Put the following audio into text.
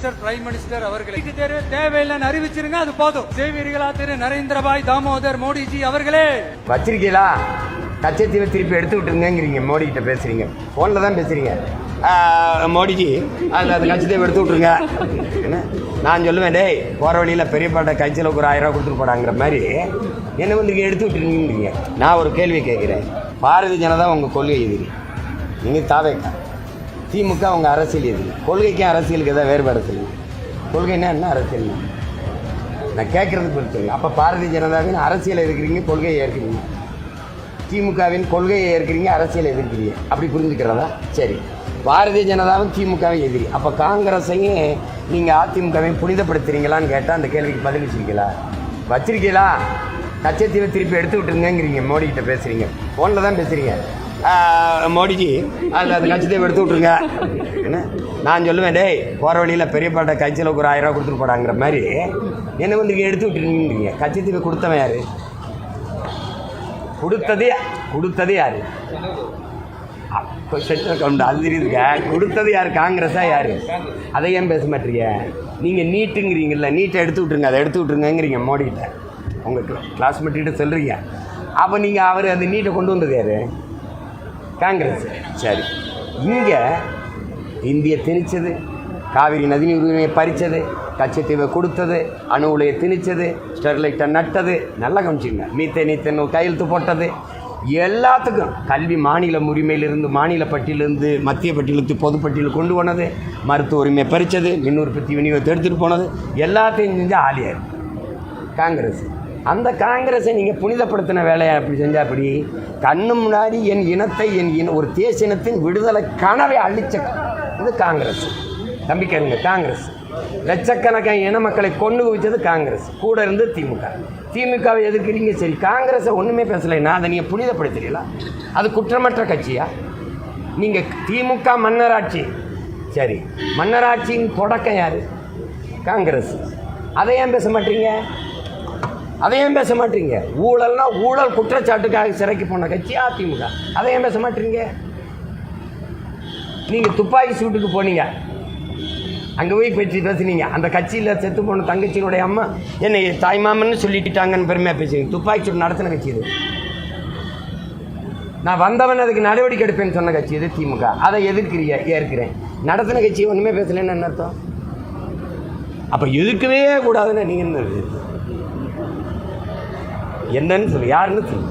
Minister prime minister அவர்களுக்கு தேவையில்லைன்னு அறிவிச்சிருங்க, அது போதும். செய்வீர்களா திரு நரேந்திரபாய் தாமோதர் மோடிஜி அவர்களே? வச்சிருக்கீங்களா? கச்சத்தீவை திருப்பி எடுத்து விட்டுருங்கிறீங்க, மோடி கிட்ட பேசுறீங்க, போன்ல தான் பேசுறீங்க. மோடிஜி அது கச்சத்தீவை எடுத்து விட்டுருங்க. நான் சொல்லுவேன், டேய் போகிற வழியில் பெரியப்பாட்ட கட்சியில் ஒரு 1000 ரூபா கொடுத்துட்டு போடாங்கிற மாதிரி என்ன வந்து எடுத்து விட்டுருங்க. நான் ஒரு கேள்வி கேட்குறேன். பாரதிய ஜனதா உங்கள் கொள்கை எதிரி, நீங்கள் தாவேக்கா. திமுக அவங்க அரசியல் எதிரி. கொள்கைக்கும் அரசியலுக்கு எதாவது வேறுபாடு சொல்லுங்க. கொள்கைன்னா என்ன, அரசியல் நான் கேட்குறதுக்கு பொறுத்துங்க. அப்போ பாரதிய ஜனதாவின் அரசியல் எதிர்க்கிறீங்க, கொள்கையை ஏற்கிறீங்க. திமுகவின் கொள்கையை ஏற்கிறீங்க, அரசியல் எதிர்க்கிறீங்க. அப்படி புரிஞ்சுக்கிறதா? சரி, பாரதிய ஜனதாவும் திமுகவும் எதிரி. அப்போ காங்கிரஸையும் நீங்கள் அதிமுகவையும் புனிதப்படுத்துறீங்களான்னு கேட்டால் அந்த கேள்விக்கு பதில் வச்சிருக்கீங்களா? கச்சத்தீவை திருப்பி எடுத்து விட்டுருங்கிறீங்க, மோடி கிட்ட பேசுகிறீங்க, ஃபோனில் தான் பேசுகிறீங்க. மோடிஜி அது கச்சத்தீவை எடுத்து விட்ருங்க. நான் சொல்லுவேன், டேய் போகிற வழியில் பெரியப்பாட்ட கட்சியில் ஒரு 1000 ரூபா கொடுத்துட்டு போடாங்கிற மாதிரி என்ன வந்து எடுத்து விட்டுருங்க. கச்சத்தீவை கொடுத்தவன் யார்? கொடுத்தது யார்? அது தெரியுதுங்க. கொடுத்தது யார்? காங்கிரஸா யார்? அதை ஏன் பேச மாட்டீங்க? நீங்கள் நீட்டுங்கிறீங்கல்ல, நீட்டை எடுத்து விட்ருங்க, அதை எடுத்து விட்ருங்கிறீங்க மோடிகிட்ட. உங்கள் கிளாஸ்மேட்டிகிட்ட சொல்கிறீங்க. அப்போ நீங்கள் அவர் அந்த நீட்டை கொண்டு வந்தது யார்? காங்கிரஸ். சரி, இங்கே இந்திய திணிச்சது, காவிரி நதிநீர் உரிமையை பறித்தது, கச்சத்தீவை கொடுத்தது, அணு உலையை திணிச்சது, ஸ்டெர்லைட்டை நட்டது, நல்லா கவனிச்சிங்க, மீத்தேன் கையெழுத்து போட்டது, எல்லாத்துக்கும் கல்வி மாநில உரிமையிலிருந்து, மாநில பட்டியலிருந்து மத்திய பட்டியலுக்கு பொதுப்பட்டியல் கொண்டு போனது, மருத்துவ உரிமையை பறித்தது, மின் உற்பத்தி விநியோகத்தை எடுத்துகிட்டு போனது, எல்லாத்தையும் செஞ்சால் ஆலியார் காங்கிரஸ். அந்த காங்கிரஸை நீங்கள் புனிதப்படுத்தின வேலையை அப்படி செஞ்சால் அப்படி கண்ணு முன்னாடி என் இனத்தை, ஒரு தேசிய இனத்தின் விடுதலை கனவை அழிச்ச இது காங்கிரஸ். நம்பிக்கைங்க, காங்கிரஸ் லட்சக்கணக்கான இன மக்களை கொண்டு குவிச்சது காங்கிரஸ். கூட இருந்து திமுகவை எதிர்க்கிறீங்க. சரி, காங்கிரஸை ஒன்றுமே பேசலைன்னா அதை நீங்கள் புனிதப்படுத்துறீங்களா? அது குற்றமற்ற கட்சியா? நீங்கள் திமுக மன்னராட்சி, சரி, மன்னராட்சியின் தொடக்கம் யார்? காங்கிரஸ். அதை ஏன் பேச மாட்டீங்க? ஊழல்னா ஊழல் குற்றச்சாட்டுக்காக சிறைக்கு போன கட்சி அதிமுக. அதை ஏன் பேச மாட்டீங்க? நீங்கள் துப்பாக்கி சூட்டுக்கு போனீங்க, அங்கே போய் பேசுனீங்க. அந்த கட்சியில் செத்து போன தங்கச்சியினுடைய அம்மா என்னை தாய்மாமன்னு சொல்லிட்டாங்கன்னு பெருமையாக பேசுவீங்க. துப்பாக்கி சூடு நடத்தின கட்சி இது. நான் வந்தவன் அதுக்கு நடவடிக்கை எடுப்பேன்னு சொன்ன கட்சி இது திமுக. அதை ஏற்கிறேன். நடத்தின கட்சி ஒன்றுமே பேசலைன்னு என்ன அர்த்தம்? அப்போ எதுக்கவே கூடாதுன்னு நீங்கள் என்னன்னு சொல்லு, யாருன்னு சொல்லு.